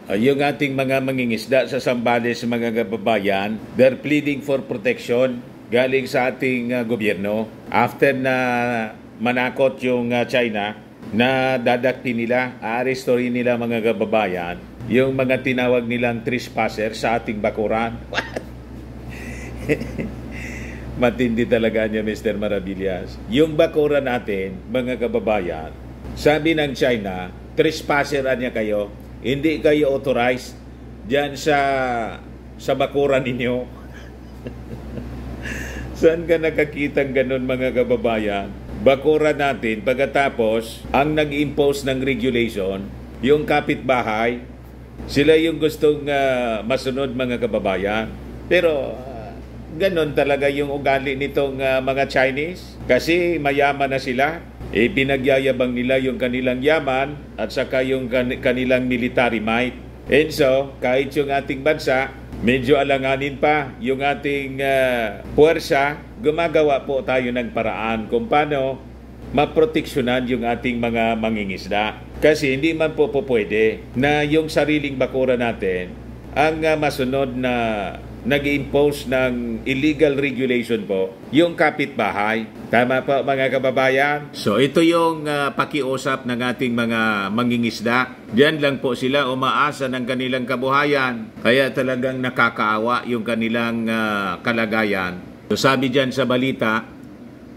Yung ating mga mangingisda sa Zambales, mga kababayan, they're pleading for protection galing sa ating gobyerno. After na manakot yung China, na dadakti nila, aarestorin nila mga kababayan, yung mga tinawag nilang trespasser sa ating bakuran. Matindi talaga niya, Mr. Maravillas. Yung bakuran natin, mga kababayan, sabi ng China, trespasseran niya kayo, hindi kayo authorized diyan sa bakuran ninyo. Saan ka nakakitang ganun, mga kababayan? Bakuran natin, pagkatapos, ang nag-impose ng regulation, yung kapitbahay, sila yung gustong masunod, mga kababayan. Pero ganun talaga yung ugali nitong mga Chinese. Kasi mayaman na sila. Pinagyayabang nila yung kanilang yaman at saka yung kanilang military might. And so, kahit yung ating bansa, medyo alanganin pa yung ating puwersa, gumagawa po tayo ng paraan kung paano maproteksyonan yung ating mga mangingisda. Kasi hindi man po pwede na yung sariling bakura natin ang masunod na nag-impose ng illegal regulation po, yung kapitbahay. Tama po, mga kababayan? So ito yung pakiusap ng ating mga mangingisda. Diyan lang po sila umaasa ng kanilang kabuhayan. Kaya talagang nakakaawa yung kanilang kalagayan. So sabi dyan sa balita,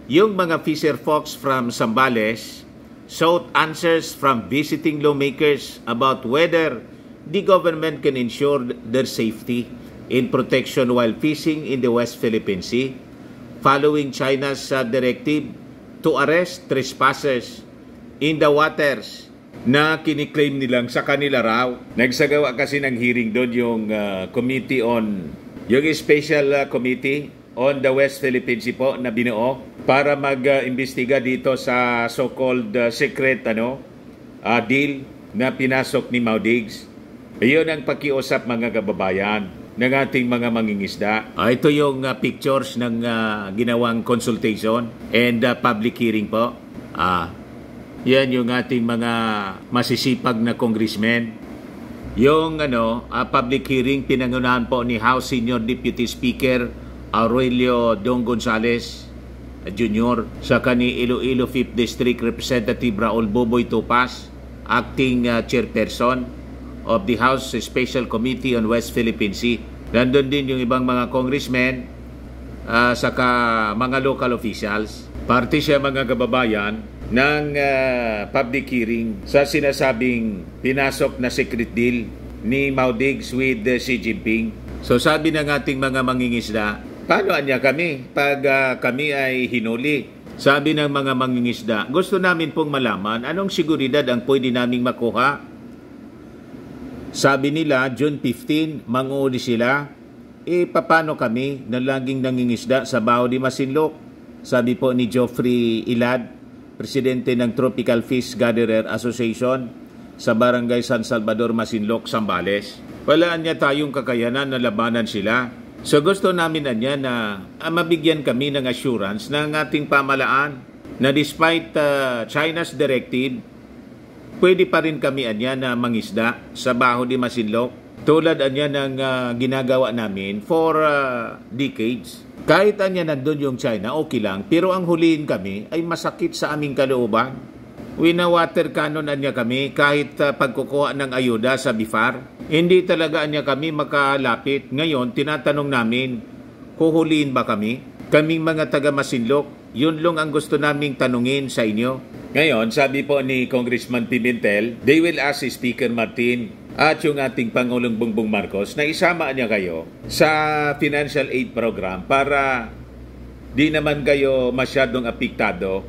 yung mga fisher folks from Zambales sought answers from visiting lawmakers about whether the government can ensure their safety in protection while fishing in the West Philippine Sea, following China's directive to arrest trespassers in the waters na kiniklaim nilang sa kanila raw. Nagsagawa kasi ng hearing doon yung committee on, yung special committee on the West Philippine Sea po na binuo para mag-imbestiga dito sa so-called secret deal na pinasok ni Maudigs. Iyon ang pakiusap, mga kababayan, ng ating mga mangingisda. Ito yung pictures ng ginawang consultation and public hearing po. Yan yung ating mga masisipag na congressmen. Yung public hearing pinangunahan po ni House Senior Deputy Speaker Aurelio Dong Gonzales Jr. sa ni Iloilo 5th District Representative Raul Boboy Topas, acting chairperson of the House Special Committee on West Philippine Sea. Nandun din yung ibang mga congressmen, saka mga local officials. Parte siya, mga kababayan, ng public hearing sa sinasabing pinasok na secret deal ni Maudigs with Xi Jinping. So sabi ng ating mga mangingisda, paano niya kami pag kami ay hinuli? Sabi ng mga mangingisda, gusto namin pong malaman anong seguridad ang pwede naming makuha. Sabi nila, June 15, manguuli sila. Paano kami na laging nangingisda sa Baho de Masinloc? Sabi po ni Geoffrey Ilad, presidente ng Tropical Fish Gatherer Association sa Barangay San Salvador, Masinloc, Zambales. Walaan niya tayong kakayanan na labanan sila. So gusto namin niya na mabigyan kami ng assurance ng ating pamalaan na despite China's directive, pwede pa rin kami na mangisda sa Baho de Masinloc tulad ng ginagawa namin for decades. Kahit nandun yung China, okay lang. Pero ang huliin kami ay masakit sa aming kalooban. Wina-water cannon kami kahit pagkukuha ng ayuda sa BIFAR. Hindi talaga kami makalapit. Ngayon, tinatanong namin, huhuliin ba kami? Kaming mga taga Masinloc, yun lang ang gusto naming tanungin sa inyo. Ngayon, sabi po ni Congressman Pimentel, they will ask si Speaker Martin at yung ating Pangulong Bongbong Marcos na isama niya kayo sa financial aid program para di naman kayo masyadong apektado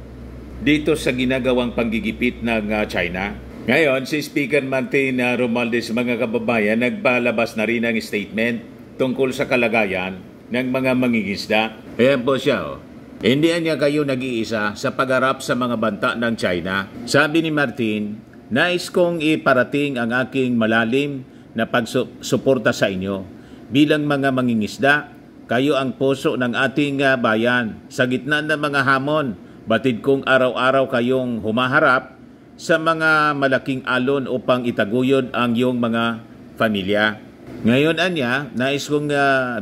dito sa ginagawang panggigipit ng China. Ngayon, si Speaker Martin Romualdez, mga kababayan, nagpalabas na rin ng statement tungkol sa kalagayan ng mga mangingisda. Ayan po siya, Hindi niya kayo nag-iisa sa pagharap sa mga banta ng China. Sabi ni Martin, nais kong iparating ang aking malalim na pagsuporta sa inyo. Bilang mga mangingisda, kayo ang puso ng ating bayan. Sa gitna ng mga hamon, batid kong araw-araw kayong humaharap sa mga malaking alon upang itaguyod ang iyong mga pamilya. Ngayon anya, nais kong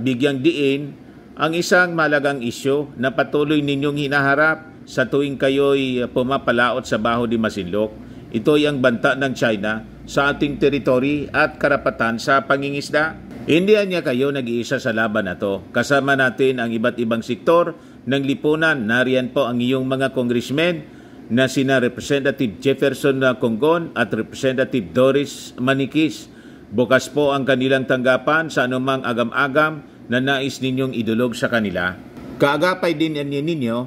bigyang diin ang isang malagang isyu na patuloy ninyong hinaharap sa tuwing kayo'y pumapalaot sa Baho de Masinloc. Ito ay ang banta ng China sa ating teritoryo at karapatan sa pangingisda. Hindi niya kayo nag-iisa sa laban na to. Kasama natin ang iba't ibang sektor ng lipunan. Nariyan po ang iyong mga congressmen na sina Representative Jefferson Conggon at Representative Doris Maniquis. Bukas po ang kanilang tanggapan sa anumang agam-agam na nais ninyong idulog sa kanila. Kaagapay din ninyo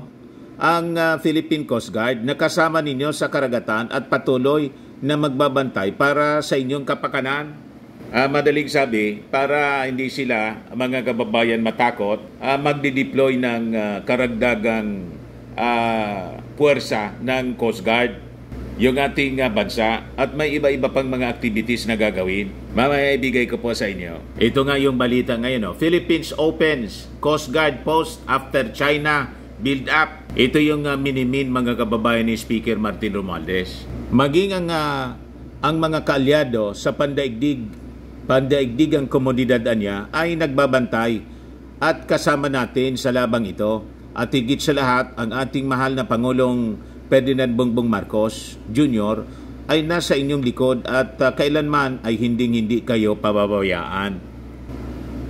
ang Philippine Coast Guard na kasama ninyo sa karagatan at patuloy na magbabantay para sa inyong kapakanan. Madaling sabi, para hindi sila, mga kababayan, matakot, magdi-deploy ng karagdagang puwersa ng Coast Guard yung ating bansa at may iba-iba pang mga activities na gagawin. Mamaya ibigay ko po sa inyo. Ito nga yung balita ngayon. Philippines opens Coast Guard post after China build up. Ito yung minimin, mga kababayan, ni Speaker Martin Romualdez. Maging ang mga kaalyado sa pandaigdigang komunidad niya ay nagbabantay at kasama natin sa labang ito. At higit sa lahat, ang ating mahal na Pangulong Ferdinand Bongbong Marcos Jr. ay nasa inyong likod at kailanman ay hindi kayo pababayaan.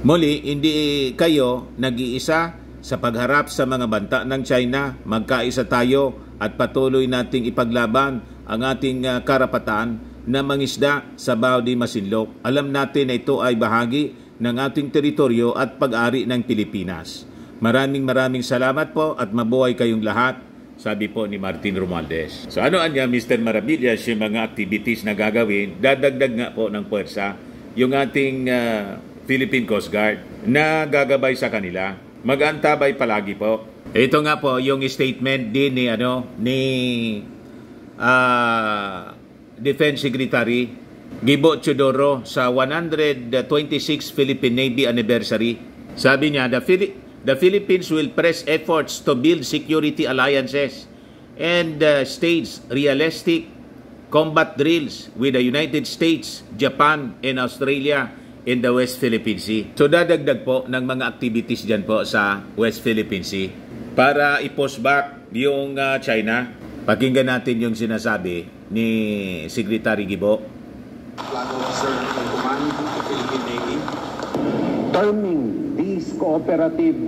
Muli, hindi kayo nag-iisa sa pagharap sa mga banta ng China. Magkaisa tayo at patuloy nating ipaglaban ang ating karapatan na mangisda sa Baho de Masinloc. Alam natin na ito ay bahagi ng ating teritoryo at pag-ari ng Pilipinas. Maraming salamat po at mabuhay kayong lahat, sabi po ni Martin Romualdez. So ano anya, Mr. Maravillas, yung mga activities na gagawin, dadagdag nga po ng puwersa yung ating Philippine Coast Guard na gagabay sa kanila. Mag-antabay palagi po. Ito nga po yung statement din ni Defense Secretary Gibo Teodoro sa 126 Philippine Navy anniversary. Sabi niya, the Philippines will press efforts to build security alliances and stage realistic combat drills with the United States, Japan, and Australia in the West Philippine Sea. So dadagdag po ng mga activities dyan po sa West Philippine Sea para i-push back yung China. Pakinggan natin yung sinasabi ni Secretary Gibo. Flag Officer ng Command of the Philippine Navy. Terming these cooperative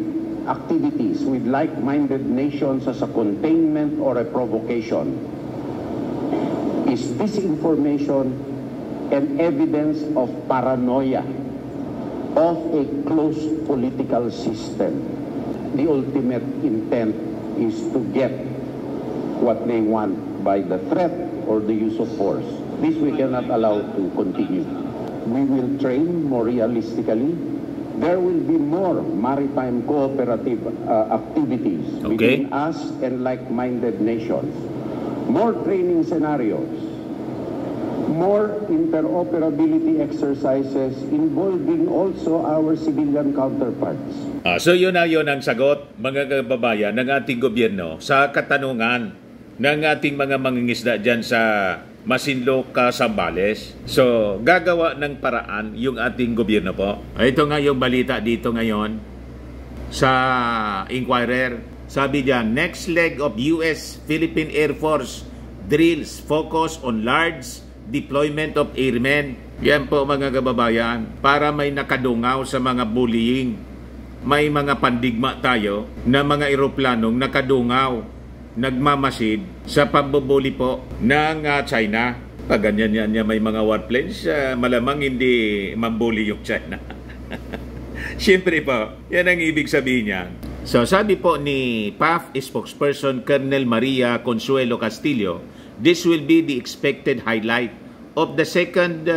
activities with like-minded nations as a containment or a provocation is disinformation and evidence of paranoia of a closed political system. The ultimate intent is to get what they want by the threat or the use of force. This we cannot allow to continue. We will train more realistically. There will be more maritime cooperative activities between us and like-minded nations. More training scenarios. More interoperability exercises involving also our civilian counterparts. So yun ang sagot, mga kababayan, ng ating gobyerno sa katanungan ng ating mga mangingisda dyan sa Masinloc, Zambales. So, gagawa ng paraan yung ating gobyerno po. Ito nga yung balita dito ngayon sa Inquirer. Sabi diyan, next leg of US-Philippine Air Force drills focus on large deployment of airmen. Yan po, mga kababayan, para may nakadungaw sa mga bullying. May mga pandigma tayo na mga eroplanong nakadungaw, nagmamasid sa pambubuli po ng China. Pag ganyan niya may mga warplanes, malamang hindi mambuli yung China. Siyempre po, yan ang ibig sabihin niya. So sabi po ni PAF spokesperson Colonel Maria Consuelo Castillo, this will be the expected highlight of the second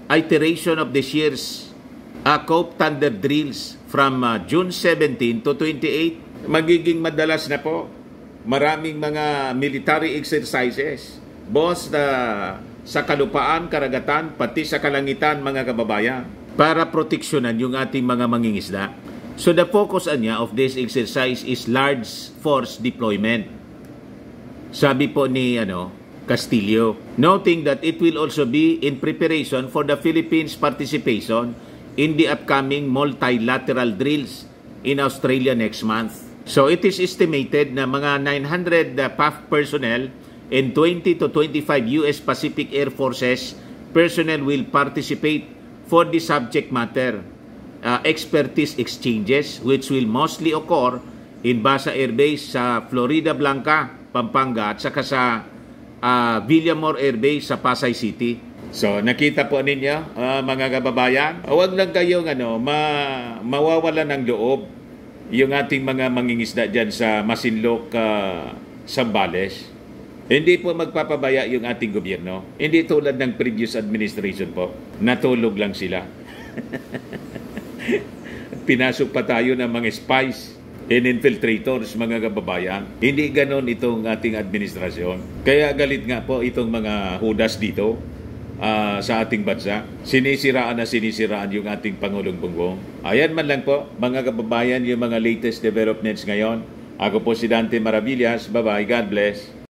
iteration of this year's COP Thunder drills from June 17 to 28. Magiging madalas na po. Maraming mga military exercises, both sa kalupaan, karagatan, pati sa kalangitan, mga kababayan, para proteksyonan yung ating mga mangingisda. So the focus niya of this exercise is large force deployment. Sabi po ni Castillo, noting that it will also be in preparation for the Philippines' participation in the upcoming multilateral drills in Australia next month. So it is estimated na mga 900 PAF personnel and 20 to 25 US Pacific Air Forces personnel will participate for the subject matter expertise exchanges, which will mostly occur in Basa Air Base sa Florida Blanca, Pampanga, at saka sa Villamor Air Base sa Pasay City. So nakita po ninyo mga kababayan, huwag lang kayong mawawala ng loob yung ating mga mangingisda dyan sa Masinloc, Zambales. Hindi po magpapabaya yung ating gobyerno. Hindi tulad ng previous administration po. Natulog lang sila. Pinasok pa tayo ng mga spies and infiltrators, mga kababayan. Hindi ganon itong ating administrasyon. Kaya galit nga po itong mga hudas dito sa ating bansa. Sinisiraan yung ating Pangulong Bongbong. Ayan man lang po, mga kababayan, yung mga latest developments ngayon. Ako po si Dante Maravillas. Bye-bye. God bless.